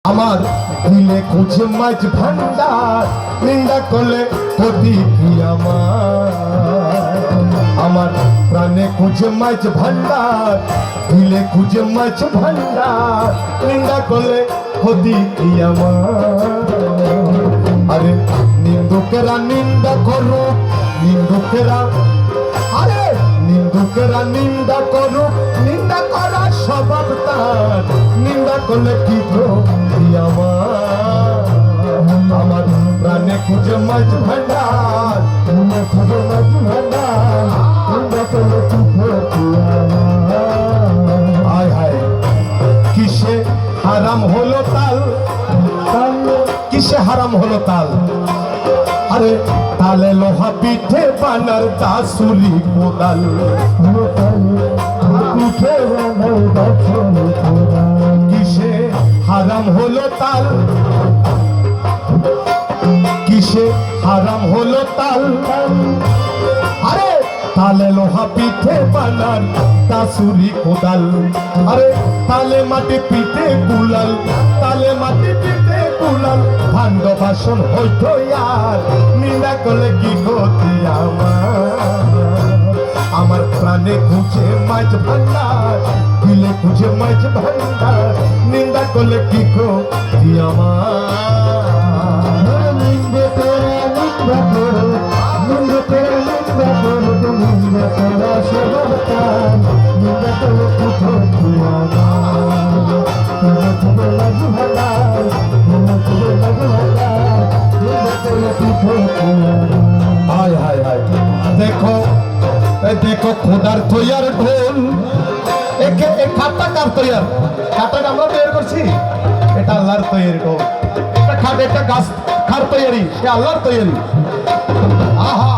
আমার দিলে খুঁজে মাছ ভান্ডার নিন্দা করলে ক্ষতি কি আমার প্রাণে খুঁজে মাছ ভান্ডার দিলে খুঁজে মাছ ভান্ডার নিন্দা করলে ক্ষতি কি আরে নিন্দুকেরা নিন্দা করো নিন্দুকেরা আরে নিন্দুকেরা নিন্দা করো নিন্দা করা স্বভাব তার নিন্দা করলে কি আমার প্রাণে খুঁজে মাছ ভান্ডার খুঁজে মাছ ভান্ডার নিন্দা করলে কি হায় হায় কিসে হারাম হলো তাল কিসে হারাম হলো তাল আরে তালে লোহা পিঠে বানার দাসুরি কোদাল কিসে হারাম হলো তাল কিসে হারাম হলো তাল আরে তালে লোহা পিঠে বানার দাসুরি কোদাল আরে তালে মাটি পিঠে কুলাল তালে মাটি পিঠে কুলাল ভাণ্ড বাসন হইতো আর নিন্দা করলে কি ক্ষতি আমার প্রাণে খুঁজে মাছ ভান্ডার দিলে খুঁজে মাছ ভান্ডার নিন্দা করলে কি ক্ষতি দেখো দেখো খোদার তৈয়ার ঢোল একে এই খাটটা কার তৈয়ার খাটটা আমরা তৈরি করছি এটা আল্লাহর তৈরি ঢোল এটা খাট একটা গাছ খার তৈরি সে আল্লাহর তৈরি আহা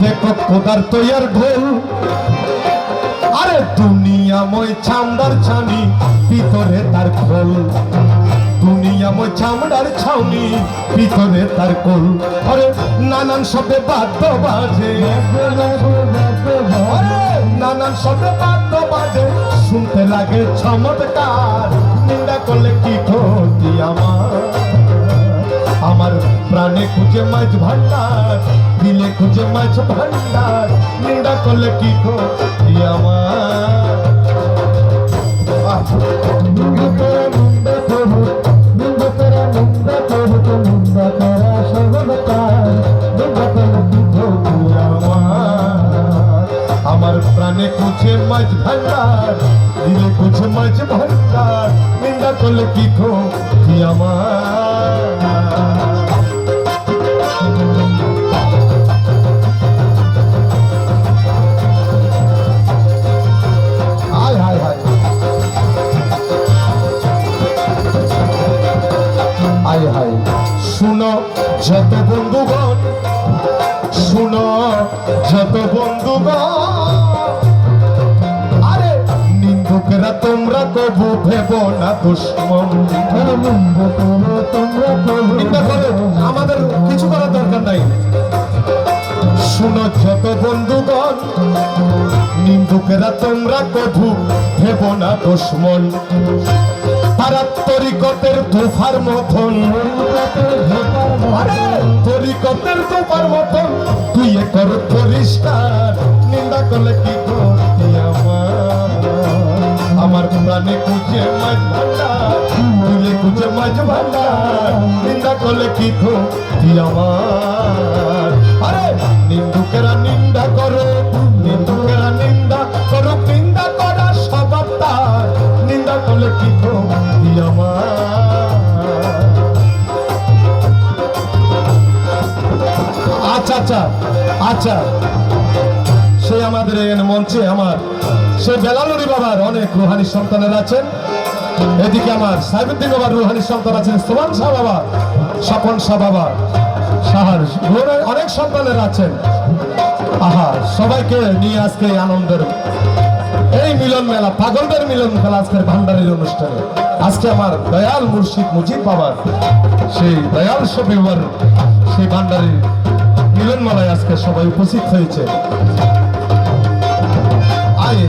দেখো খোদার তৈয়ার ঢোল আরে দুনিয়াময় চামড়ার ছানি ভিতরে তার খোল দুনিয়াময় চামড়ার ছাউনি ভিতরে তার কোল আরে নানান শব্দে বাদ্য বাজে নানান শব্দে বাদ্য বাজে শুনতে লাগে চমৎকার নিন্দা করলে কি ক্ষতি আমার প্রাণে খুঁজে মাছ ভান্ডার দিলে খুঁজে মাছ ভান্ডার নিন্দা করলে কি ক্ষতি আমার প্রাণে খুঁজে মাছ ভান্ডার দিলে খুঁজে মাছ ভান্ডার নিন্দা করলে কি ক্ষতি শুনো যত বন্ধুগণ শুনো যত বন্ধুগণ আরে নিন্দুকেরা তোমরা কবু ভেব না দুশ্মন নিন্দা করে আমাদের কিছু করার দরকার নাই শুনো যত বন্ধুগণ নিন্দুকেরা তোমরা কবু ভেব না দুশ্মন তারা তরিকতের ধোফার মতন তরিকতের ধোফার মতন তুই কর পরিষ্কার নিন্দা করলে কি ক্ষতি আমার প্রাণে খুঁজে মাছ ভান্ডার দিলে খুঁজে মাছ ভান্ডার নিন্দা করলে কি ক্ষতি আরে নিন্দুকেরা নিন্দা করো নিন্দুকেরা নিন্দা করো নিন্দা করা স্বভাব তার নিন্দা করলে কি ক্ষতি আচ্ছা আচ্ছা আচ্ছা সে আমাদের এখানে মঞ্চে আমার সে বেলালুরি বাবার অনেক রুহানি সন্তানের আছেন এদিকে আমার সাইবুদ্দিন বাবার রুহানি সন্তান আছেন সুমান শাহ বাবা স্বপন শাহ বাবা সাহার অনেক সন্তানের আছেন আহা সবাইকে নিয়ে আজকে আনন্দের এই মিলন মেলা পাগলদের মিলন মেলা আজকের ভান্ডারের অনুষ্ঠানে আজকে আমার দয়াল মুর্শিদ মুজিব বাবার সেই দয়াল শফিবার সেই ভান্ডারের মিলন মেলায় আজকে সবাই উপস্থিত হয়েছে আয়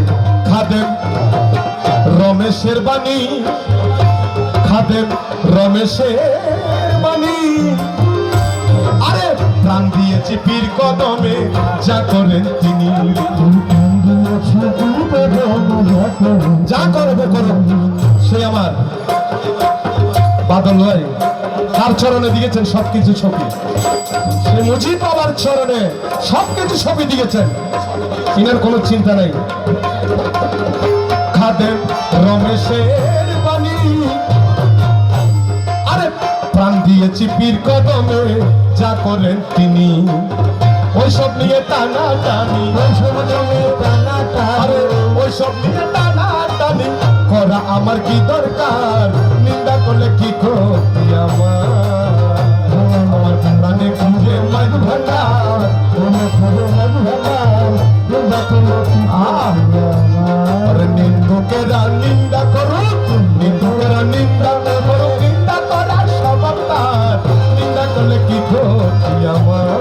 খাদেম রমেশের বাণী খাদেম রমেশের বাণী আরে প্রাণ দিয়েছি পীর কদমে যা করেন তিনি যা করবে করো সে আমার বাদল ভাই তার চরণে দিয়েছেন সবকিছু ছবি সে মুজিব বাবার চরণে সবকিছু ছবি দিয়েছেন ইনার কোনো চিন্তা নাই খাদেম রমেশের বাণী আরে প্রাণ দিয়েছি পীর কদমে যা করেন তিনি ওইসব নিয়ে টানা টানি আরে ওইসব নিয়ে টানা টানি করা আমার কি দরকার নিন্দা করলে কি ক্ষতি আমার প্রাণে খুঁজে মাঝ ভান্ডার আরে নিন্দুকেরা নিন্দা করো নিন্দুকেরা নিন্দা করো নিন্দা করার স্বভাব তার নিন্দা করলে কি ক্ষতি আমার